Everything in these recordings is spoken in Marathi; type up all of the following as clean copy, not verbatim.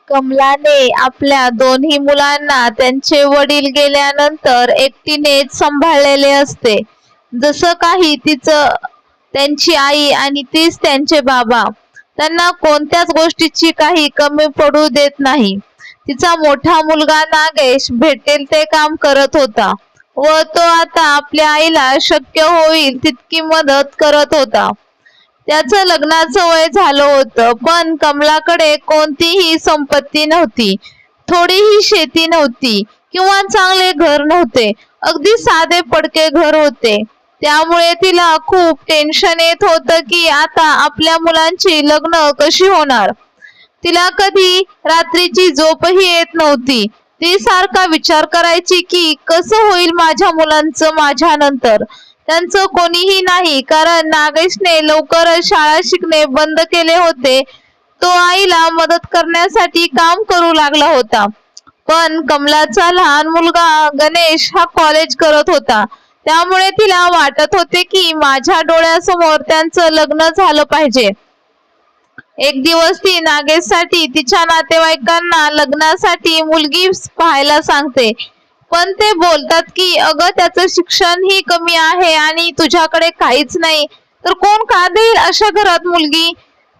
कमलाने आपल्या दोन्ही मुलांना त्यांचे वडील गेल्यानंतर एकटीनेच सांभाळलेले असते. जसं काही तिचं त्यांची आई आणि तीच त्यांचे बाबा त्यांना कोणत्याच गोष्टीची काही कमी पडू देत नाही. तिचा मोठा मुलगा नागेश भेटेल ते काम करत होता व तो आता आपल्या आईला शक्य होईल तितकी मदत करत होता. त्याचं लग्नाचं वय झालं होतं, पण कमलाकडे कोणतीही संपत्ती नव्हती, थोडीही शेती नव्हती किंवा चांगले घर नव्हते. अगदी साधे पडके घर होते. त्यामुळे तिला खूप टेन्शन येत होतं की आता आपल्या मुलांची लग्न कशी होणार. तिला कधी रात्रीची झोपही येत नव्हती. ती सारखा विचार करायची की कसं होईल माझ्या मुलांचं माझ्यानंतर. त्यांचं कोणीही नाही, कारण नागेशने लवकरच शाळा शिकणे बंद केले होते. तो आईला मदत करण्यासाठी काम करू लागला होता. पण कमलाचा लहान मुलगा गणेश हा कॉलेज करत होता. त्यामुळे तिला वाटत होते की माझ्या डोळ्यासमोर त्यांचं लग्न झालं पाहिजे. एक दिवस ती नागेशसाठी तिच्या नातेवाईकांना लग्नासाठी मुलगी पाहायला सांगते. पण ते बोलतात की अगं त्याचं शिक्षण ही कमी आहे आणि तुझ्याकडे काहीच नाही, तर कोण का देईल अशा घरात मुलगी.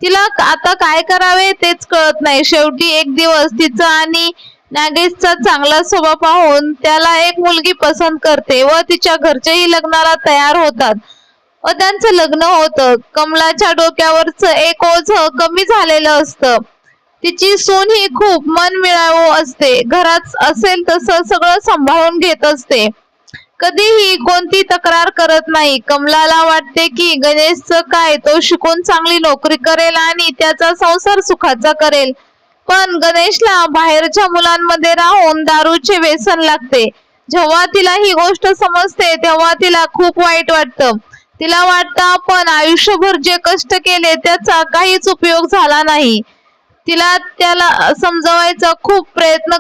तिला आता काय करावे तेच कळत नाही. शेवटी एक दिवस तिचा आणि नागेशचा चांगला स्वभाव पाहून त्याला एक मुलगी पसंत करते व तिच्या घरचेही लग्नाला तयार होतात व त्यांचं लग्न होतं. कमलाच्या डोक्यावरचं एक ओझं कमी झालेलं असतं. तिची सून ही खूप मनमिळावू असते. घरात असेल तसं सगळं सांभाळून घेत असते. कधीही कोणती तक्रार करत नाही. कमलाला वाटते की गणेशचं काय, तो शिकून चांगली नोकरी करेल आणि त्याचा संसार सुखाचा करेल. पण गणेशला बाहेरच्या मुलांमध्ये राहून दारूचे व्यसन लागते. जेव्हा तिला ही गोष्ट समजते तेव्हा तिला खूप वाईट वाटतं. तिला वाटतं आपण आयुष्यभर जे कष्ट केले त्याचा काहीच उपयोग झाला नाही. तिला त्याला समजवायचा खूप प्रयत्न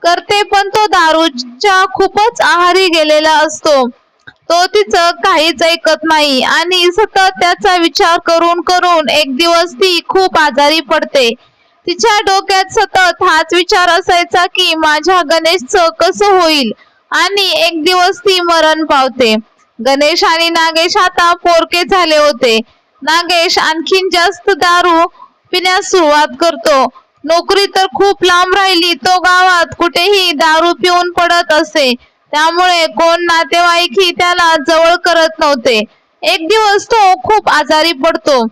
करते पण तो दारूच्या खूपच आहारी गेलेला असतो. तो तिचं काहीच ऐकत नाही आणि सतत त्याचा विचार करून करून एक दिवस ती खूप आजारी पडते. तिच्या डोक्यात सतत हाच विचार असायचा की माझ्या गणेशचं कसं होईल, आणि एक दिवस ती मरण पावते. गणेश आणि नागेश आता पोरके झाले होते. नागेश आणखीन जास्त दारू पिण्यास सुरुवात करतो. नोकरी तर खूप लांब राहिली, तो गावात कुठेही दारू पिऊन पडत असे. त्यामुळे कोण नातेवाईकही त्याला जवळ करत नव्हते. एक दिवस तो खूप आजारी पडतो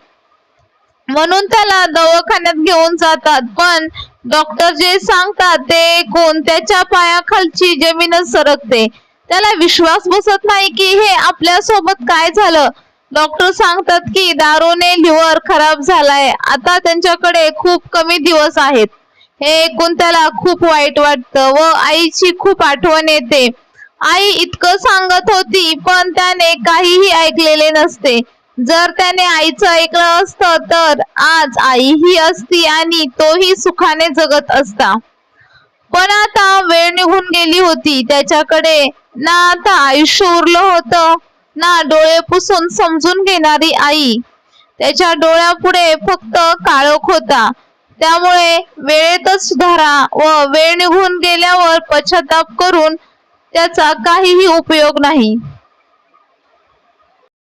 म्हणून त्याला दवाखान्यात घेऊन जातात, पण डॉक्टर जे सांगतात ते ऐकून त्याच्या पायाखालची जमीनच सरकते. त्याला विश्वास बसत नाही की हे आपल्या सोबत काय झालं. डॉक्टर सांगतात की दारूने लिव्हर खराब झालाय, आता त्यांच्याकडे खूप कमी दिवस आहेत. हे ऐकून त्याला खूप वाईट वाटतं व आईची खूप आठवण येते. आई इतकं सांगत होती पण त्याने काहीही ऐकलेले नसते. जर त्याने आईचं ऐकलं असतं तर आज आई ही असती आणि तोही सुखाने जगत असता. पण आता वेळ निघून गेली होती. त्याच्याकडे ना आता आयुष्य उरलं होतं, ना डोळे पुसून समजून घेणारी आई. त्याच्या डोळ्यापुढे फक्त काळोख होता. त्यामुळे वेळेतच सुधारा व वेळ निघून गेल्यावर पश्चाताप करून त्याचा काहीही उपयोग नाही.